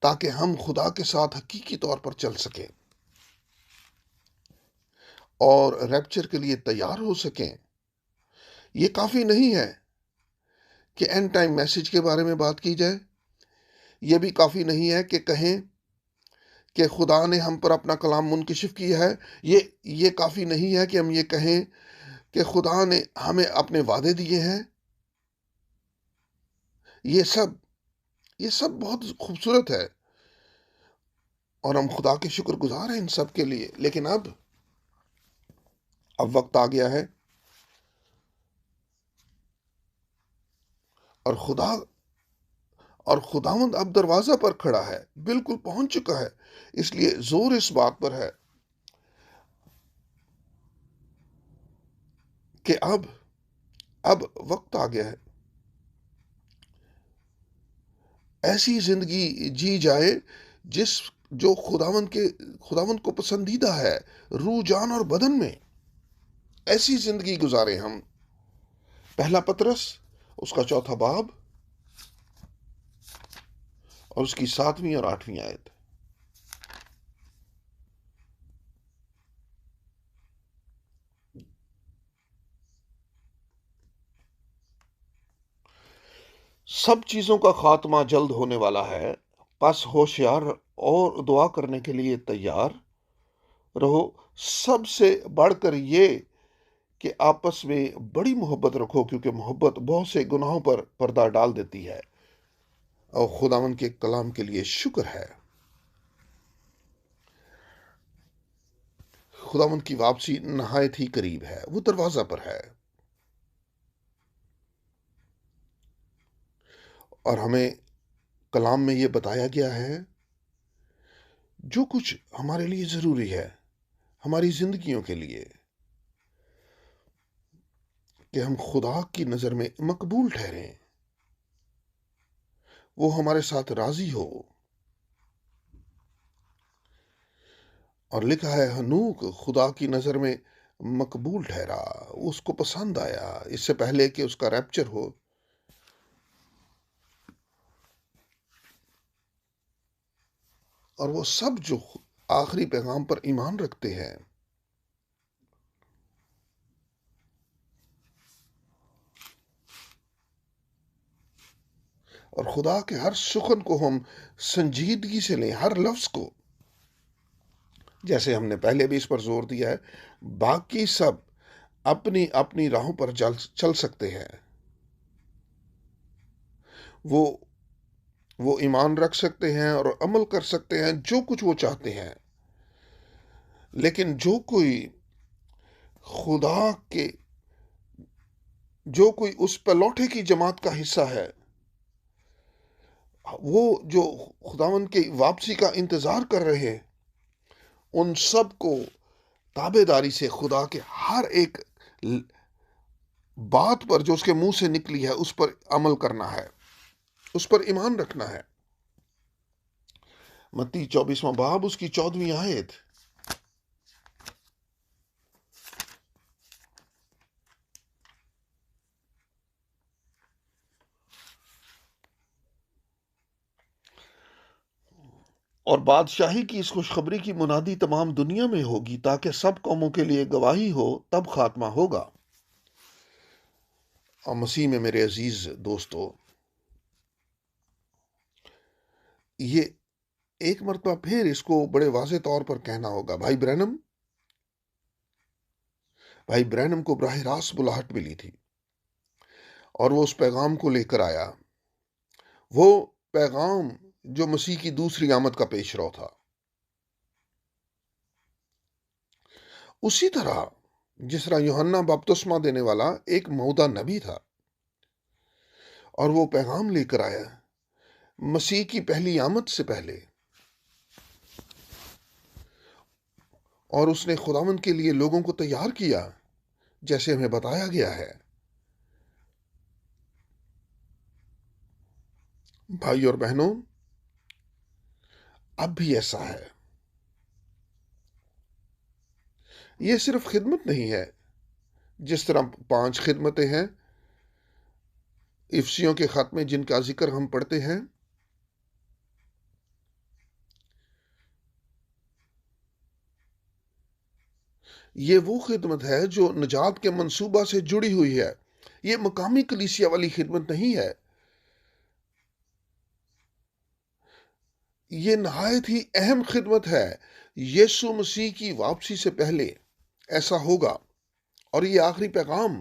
تاکہ ہم خدا کے ساتھ حقیقی طور پر چل سکیں اور ریپچر کے لیے تیار ہو سکیں. یہ کافی نہیں ہے کہ اینڈ ٹائم میسج کے بارے میں بات کی جائے. یہ بھی کافی نہیں ہے کہ کہیں کہ خدا نے ہم پر اپنا کلام منکشف کیا ہے. یہ کافی نہیں ہے کہ ہم یہ کہیں کہ خدا نے ہمیں اپنے وعدے دیے ہیں. یہ سب بہت خوبصورت ہے اور ہم خدا کے شکر گزار ہیں ان سب کے لیے. لیکن اب وقت آ گیا ہے اور خداوند اب دروازہ پر کھڑا ہے، بالکل پہنچ چکا ہے. اس لیے زور اس بات پر ہے کہ اب وقت آ گیا ہے. ایسی زندگی جی جائے جو خداوند کو پسندیدہ ہے، روح جان اور بدن میں. ایسی زندگی گزارے ہم. پہلا پطرس اس کا 4 باب اور اس کی 7ویں اور 8ویں آیت. سب چیزوں کا خاتمہ جلد ہونے والا ہے، پس ہوشیار اور دعا کرنے کے لیے تیار رہو. سب سے بڑھ کر یہ کہ آپس میں بڑی محبت رکھو، کیونکہ محبت بہت سے گناہوں پر پردہ ڈال دیتی ہے، اور خداوند کے کلام کے لیے شکر ہے۔ خداوند کی واپسی نہایت ہی قریب ہے، وہ دروازہ پر ہے، اور ہمیں کلام میں یہ بتایا گیا ہے جو کچھ ہمارے لیے ضروری ہے ہماری زندگیوں کے لیے، کہ ہم خدا کی نظر میں مقبول ٹھہریں، وہ ہمارے ساتھ راضی ہو۔ اور لکھا ہے ہنوک خدا کی نظر میں مقبول ٹھہرا، اس کو پسند آیا اس سے پہلے کہ اس کا ریپچر ہو۔ اور وہ سب جو آخری پیغام پر ایمان رکھتے ہیں، اور خدا کے ہر سخن کو ہم سنجیدگی سے لیں، ہر لفظ کو، جیسے ہم نے پہلے بھی اس پر زور دیا ہے، باقی سب اپنی اپنی راہوں پر چل سکتے ہیں، وہ ایمان رکھ سکتے ہیں اور عمل کر سکتے ہیں جو کچھ وہ چاہتے ہیں، لیکن خدا کے جو کوئی اس پلوٹے کی جماعت کا حصہ ہے، وہ جو خداوند کی واپسی کا انتظار کر رہے ہیں، ان سب کو تابع داری سے خدا کے ہر ایک بات پر جو اس کے منہ سے نکلی ہے اس پر عمل کرنا ہے، اس پر ایمان رکھنا ہے۔ متی 24واں باب اس کی 14ویں آیت۔ اور بادشاہی کی اس خوشخبری کی منادی تمام دنیا میں ہوگی تاکہ سب قوموں کے لیے گواہی ہو، تب خاتمہ ہوگا۔ اور مسیح میں میرے عزیز دوستو، یہ ایک مرتبہ پھر اس کو بڑے واضح طور پر کہنا ہوگا۔ بھائی برینم کو براہ راست بلاہٹ ملی تھی، اور وہ اس پیغام کو لے کر آیا، وہ پیغام جو مسیح کی دوسری آمد کا پیش رو تھا۔ اسی طرح جس طرح یوحنا بپتسمہ دینے والا ایک موعودہ نبی تھا، اور وہ پیغام لے کر آیا مسیح کی پہلی آمد سے پہلے، اور اس نے خداوند کے لیے لوگوں کو تیار کیا جیسے ہمیں بتایا گیا ہے۔ بھائی اور بہنوں، اب بھی ایسا ہے۔ یہ صرف خدمت نہیں ہے جس طرح 5 خدمتیں ہیں افسیوں کے خط میں جن کا ذکر ہم پڑھتے ہیں، یہ وہ خدمت ہے جو نجات کے منصوبہ سے جڑی ہوئی ہے۔ یہ مقامی کلیسیا والی خدمت نہیں ہے، یہ نہایت ہی اہم خدمت ہے۔ یسوع مسیح کی واپسی سے پہلے ایسا ہوگا، اور یہ آخری پیغام،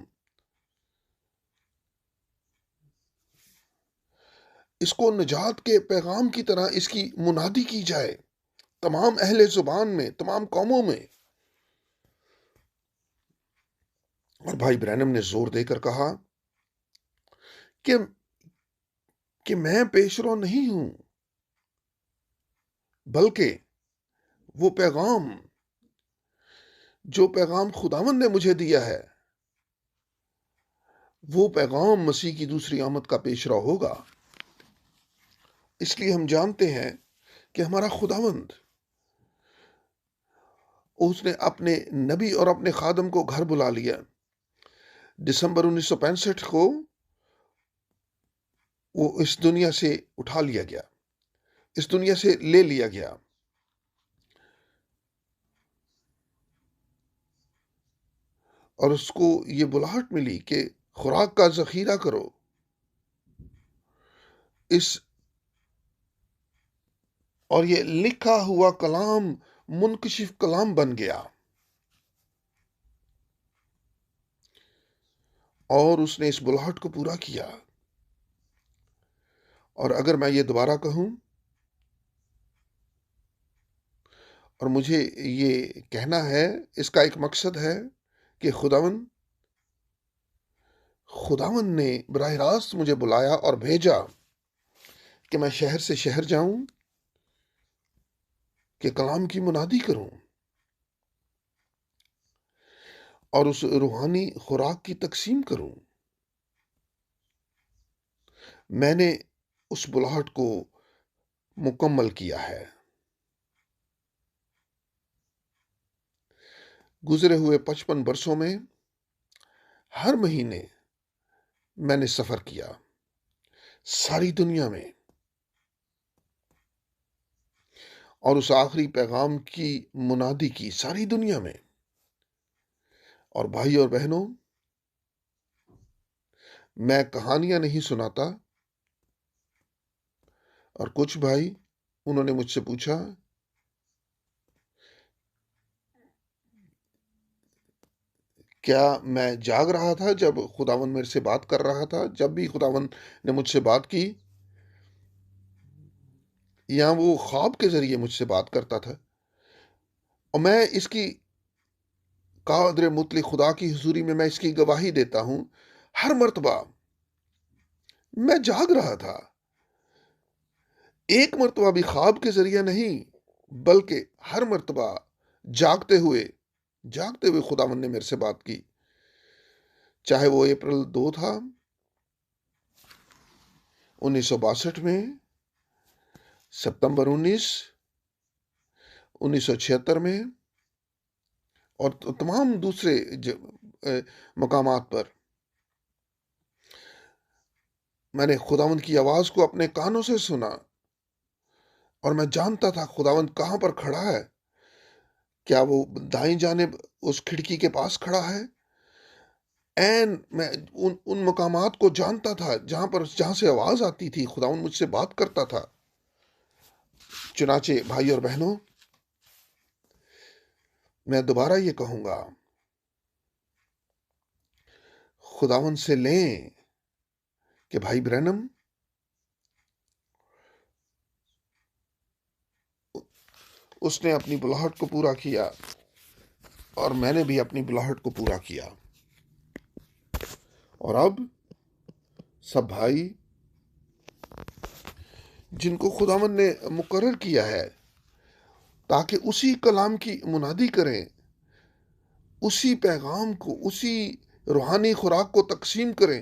اس کو نجات کے پیغام کی طرح اس کی منادی کی جائے تمام اہل زبان میں، تمام قوموں میں۔ اور بھائی برینم نے زور دے کر کہا کہ میں پیشرو نہیں ہوں، بلکہ وہ پیغام جو پیغام خداوند نے مجھے دیا ہے، وہ پیغام مسیح کی دوسری آمد کا پیشرو ہوگا۔ اس لیے ہم جانتے ہیں کہ ہمارا خداوند، اس نے اپنے نبی اور اپنے خادم کو گھر بلا لیا۔ دسمبر 1965 کو وہ اس دنیا سے اٹھا لیا گیا، اس دنیا سے لے لیا گیا، اور اس کو یہ بلاہٹ ملی کہ خوراک کا ذخیرہ کرو۔ اور یہ لکھا ہوا کلام منکشف کلام بن گیا۔ اور اس نے اس بلاہٹ کو پورا کیا۔ اور اگر میں یہ دوبارہ کہوں اور مجھے یہ کہنا ہے، اس کا ایک مقصد ہے کہ خداوند نے براہ راست مجھے بلایا اور بھیجا کہ میں شہر سے شہر جاؤں، کہ کلام کی منادی کروں اور اس روحانی خوراک کی تقسیم کروں۔ میں نے اس بلاہٹ کو مکمل کیا ہے۔ گزرے ہوئے 55 برسوں میں ہر مہینے میں نے سفر کیا ساری دنیا میں، اور اس آخری پیغام کی منادی کی ساری دنیا میں۔ اور بھائی اور بہنوں، میں کہانیاں نہیں سناتا۔ اور کچھ بھائی انہوں نے مجھ سے پوچھا کیا میں جاگ رہا تھا جب خداوند میرے سے بات کر رہا تھا؟ جب بھی خداوند نے مجھ سے بات کی، یا وہ خواب کے ذریعے مجھ سے بات کرتا تھا؟ اور میں اس کی قادر مطلق خدا کی حضوری میں اس کی گواہی دیتا ہوں، ہر مرتبہ میں جاگ رہا تھا۔ ایک مرتبہ بھی خواب کے ذریعے نہیں، بلکہ ہر مرتبہ جاگتے ہوئے خداوند نے میرے سے بات کی۔ چاہے وہ اپریل 2 تھا 1962 میں، ستمبر 1976 میں، اور تمام دوسرے مقامات پر، میں نے خداوند کی آواز کو اپنے کانوں سے سنا، اور میں جانتا تھا خداوند کہاں پر کھڑا ہے۔ کیا وہ دائیں جانب اس کھڑکی کے پاس کھڑا ہے؟ میں ان مقامات کو جانتا تھا جہاں سے آواز آتی تھی، خداوند مجھ سے بات کرتا تھا۔ چنانچہ بھائی اور بہنوں، میں دوبارہ یہ کہوں گا، خداوند سے لیں کہ بھائی برنم اس نے اپنی بلاہٹ کو پورا کیا، اور میں نے بھی اپنی بلاہٹ کو پورا کیا۔ اور اب سب بھائی جن کو خداوند نے مقرر کیا ہے تاکہ اسی کلام کی منادی کریں، اسی پیغام کو، اسی روحانی خوراک کو تقسیم کریں،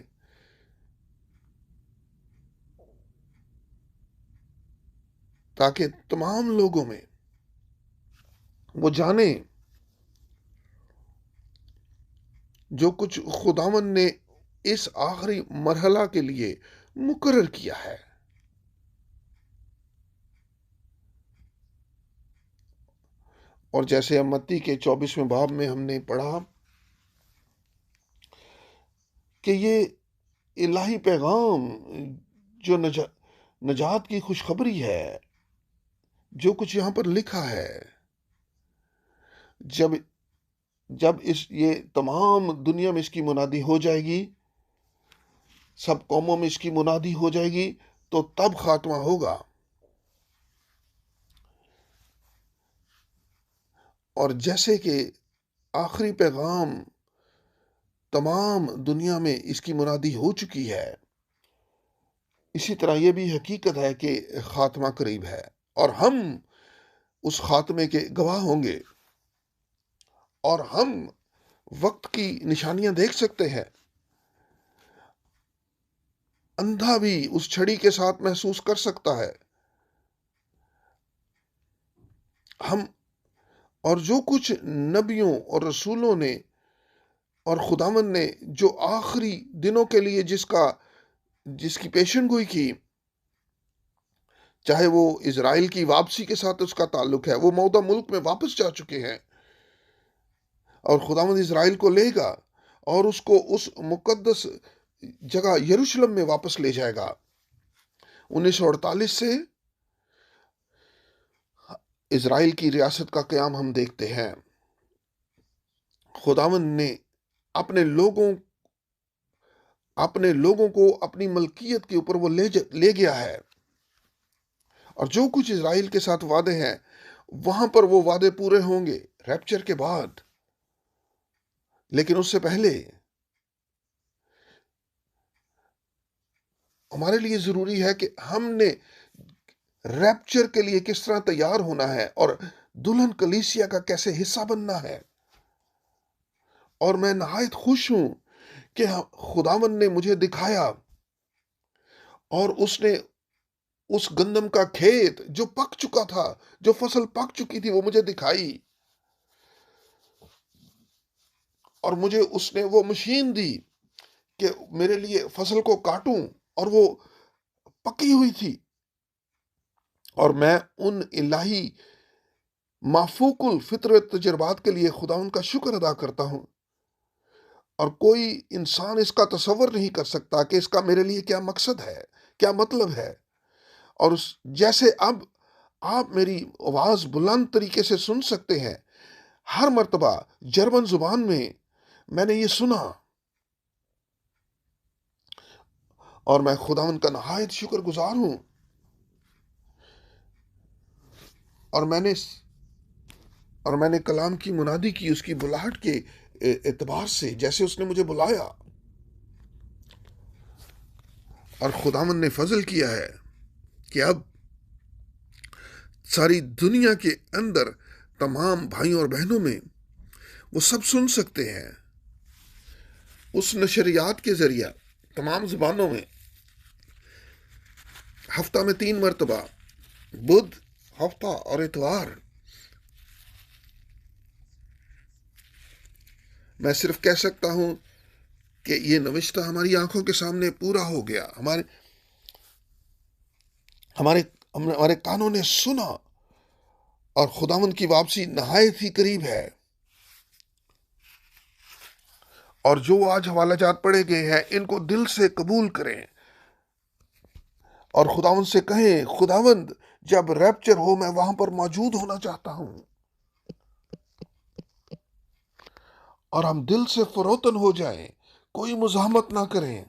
تاکہ تمام لوگوں میں وہ جانیں جو کچھ خداوند نے اس آخری مرحلہ کے لیے مقرر کیا ہے۔ اور جیسے متی کے 24ویں باب میں ہم نے پڑھا کہ یہ الہی پیغام جو نجات کی خوشخبری ہے، جو کچھ یہاں پر لکھا ہے، جب یہ تمام دنیا میں اس کی منادی ہو جائے گی، سب قوموں میں اس کی منادی ہو جائے گی، تو تب خاتمہ ہوگا۔ اور جیسے کہ آخری پیغام تمام دنیا میں اس کی منادی ہو چکی ہے، اسی طرح یہ بھی حقیقت ہے کہ خاتمہ قریب ہے، اور ہم اس خاتمے کے گواہ ہوں گے، اور ہم وقت کی نشانیاں دیکھ سکتے ہیں۔ اندھا بھی اس چھڑی کے ساتھ محسوس کر سکتا ہے۔ اور جو کچھ نبیوں اور رسولوں نے اور خداوند نے جو آخری دنوں کے لیے جس کی پیشن گوئی کی، چاہے وہ اسرائیل کی واپسی کے ساتھ اس کا تعلق ہے، وہ موعودہ ملک میں واپس جا چکے ہیں، اور خداوند اسرائیل کو لے گا اور اس کو اس مقدس جگہ یروشلم میں واپس لے جائے گا۔ 1948 سے اسرائیل کی ریاست کا قیام ہم دیکھتے ہیں۔ خداوند نے اپنے لوگوں اپنے لوگوں کو اپنی ملکیت کے اوپر وہ لے گیا ہے، اور جو کچھ اسرائیل کے ساتھ وعدے ہیں وہاں پر وہ وعدے پورے ہوں گے ریپچر کے بعد، لیکن اس سے پہلے ہمارے لیے ضروری ہے کہ ہم نے ریپچر کے لیے کس طرح تیار ہونا ہے اور دلہن کلیسیا کا کیسے حصہ بننا ہے۔ اور میں نہایت خوش ہوں کہ خداوند نے مجھے دکھایا، اور اس نے اس گندم کا کھیت جو پک چکا تھا، جو فصل پک چکی تھی، وہ مجھے دکھائی، اور مجھے اس نے وہ مشین دی کہ میرے لیے فصل کو کاٹوں، اور وہ پکی ہوئی تھی، اور میں ان الہی مافوق الفطرت تجربات کے لیے خداوند کا شکر ادا کرتا ہوں، اور کوئی انسان اس کا تصور نہیں کر سکتا کہ اس کا میرے لیے کیا مقصد ہے، کیا مطلب ہے۔ اور جیسے اب آپ میری آواز بلند طریقے سے سن سکتے ہیں، ہر مرتبہ جرمن زبان میں نے یہ سنا، اور میں خداوند کا نہایت شکر گزار ہوں۔ اور میں نے کلام کی منادی کی اس کی بلاہٹ کے اعتبار سے، جیسے اس نے مجھے بلایا، اور خداوند نے فضل کیا ہے کہ اب ساری دنیا کے اندر تمام بھائیوں اور بہنوں میں وہ سب سن سکتے ہیں، اس نشریات کے ذریعہ تمام زبانوں میں، ہفتہ میں 3 مرتبہ، بدھ، ہفتہ اور اتوار۔ میں صرف کہہ سکتا ہوں کہ یہ نوشتہ ہماری آنکھوں کے سامنے پورا ہو گیا، ہمارے کانوں نے سنا، اور خداوند کی واپسی نہایت ہی قریب ہے۔ اور جو آج حوالہ جات پڑھے گئے ہیں ان کو دل سے قبول کریں، اور خداوند سے کہیں، خداوند جب ریپچر ہو میں وہاں پر موجود ہونا چاہتا ہوں، اور ہم دل سے فروتن ہو جائیں، کوئی مزاحمت نہ کریں،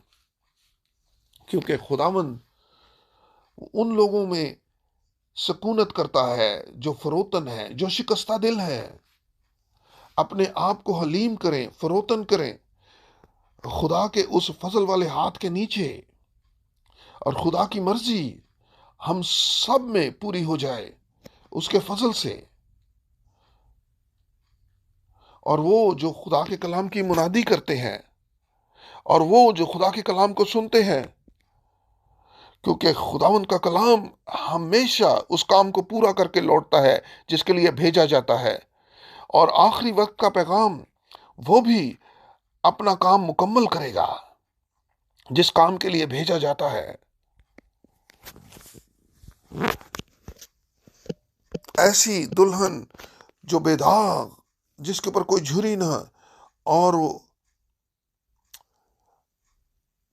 کیونکہ خداوند ان لوگوں میں سکونت کرتا ہے جو فروتن ہے، جو شکستہ دل ہے۔ اپنے آپ کو حلیم کریں، فروتن کریں خدا کے اس فضل والے ہاتھ کے نیچے، اور خدا کی مرضی ہم سب میں پوری ہو جائے اس کے فضل سے۔ اور وہ جو خدا کے کلام کی منادی کرتے ہیں، اور وہ جو خدا کے کلام کو سنتے ہیں، کیونکہ خداوند کا کلام ہمیشہ اس کام کو پورا کر کے لوٹتا ہے جس کے لیے بھیجا جاتا ہے، اور آخری وقت کا پیغام وہ بھی اپنا کام مکمل کرے گا جس کام کے لیے بھیجا جاتا ہے۔ ایسی دلہن جو بے داغ، جس کے اوپر کوئی جھری نہ، اور وہ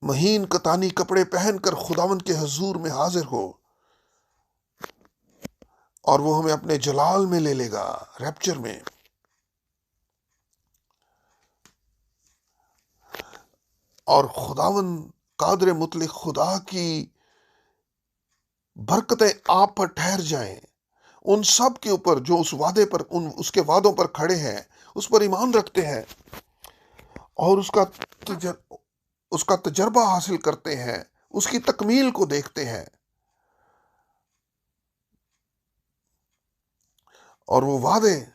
مہین کتانی کپڑے پہن کر خداوند کے حضور میں حاضر ہو، اور وہ ہمیں اپنے جلال میں لے لے گا، ریپچر میں۔ اور خداوند قادر مطلق خدا کی برکتیں آپ پر ٹھہر جائیں، ان سب کے اوپر جو اس وعدے پر، اس کے وعدوں پر کھڑے ہیں، اس پر ایمان رکھتے ہیں، اور اس کا تجربہ حاصل کرتے ہیں، اس کی تکمیل کو دیکھتے ہیں، اور وہ وعدے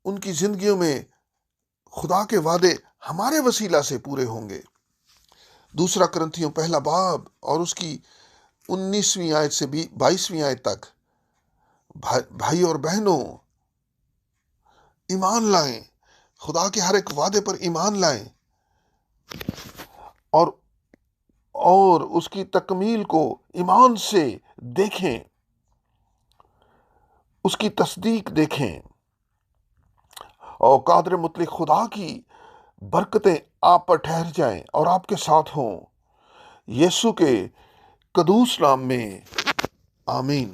ان کی زندگیوں میں، خدا کے وعدے ہمارے وسیلہ سے پورے ہوں گے۔ 2 کرنتھیوں پہلا باب اور اس کی 19ویں آیت سے 22ویں آیت تک، بھائی اور بہنوں ایمان لائیں، خدا کے ہر ایک وعدے پر ایمان لائیں، اور اس کی تکمیل کو ایمان سے دیکھیں، اس کی تصدیق دیکھیں، اور قادر مطلق خدا کی برکتیں آپ پر ٹھہر جائیں اور آپ کے ساتھ ہوں، یسوع کے قدوس نام میں، آمین۔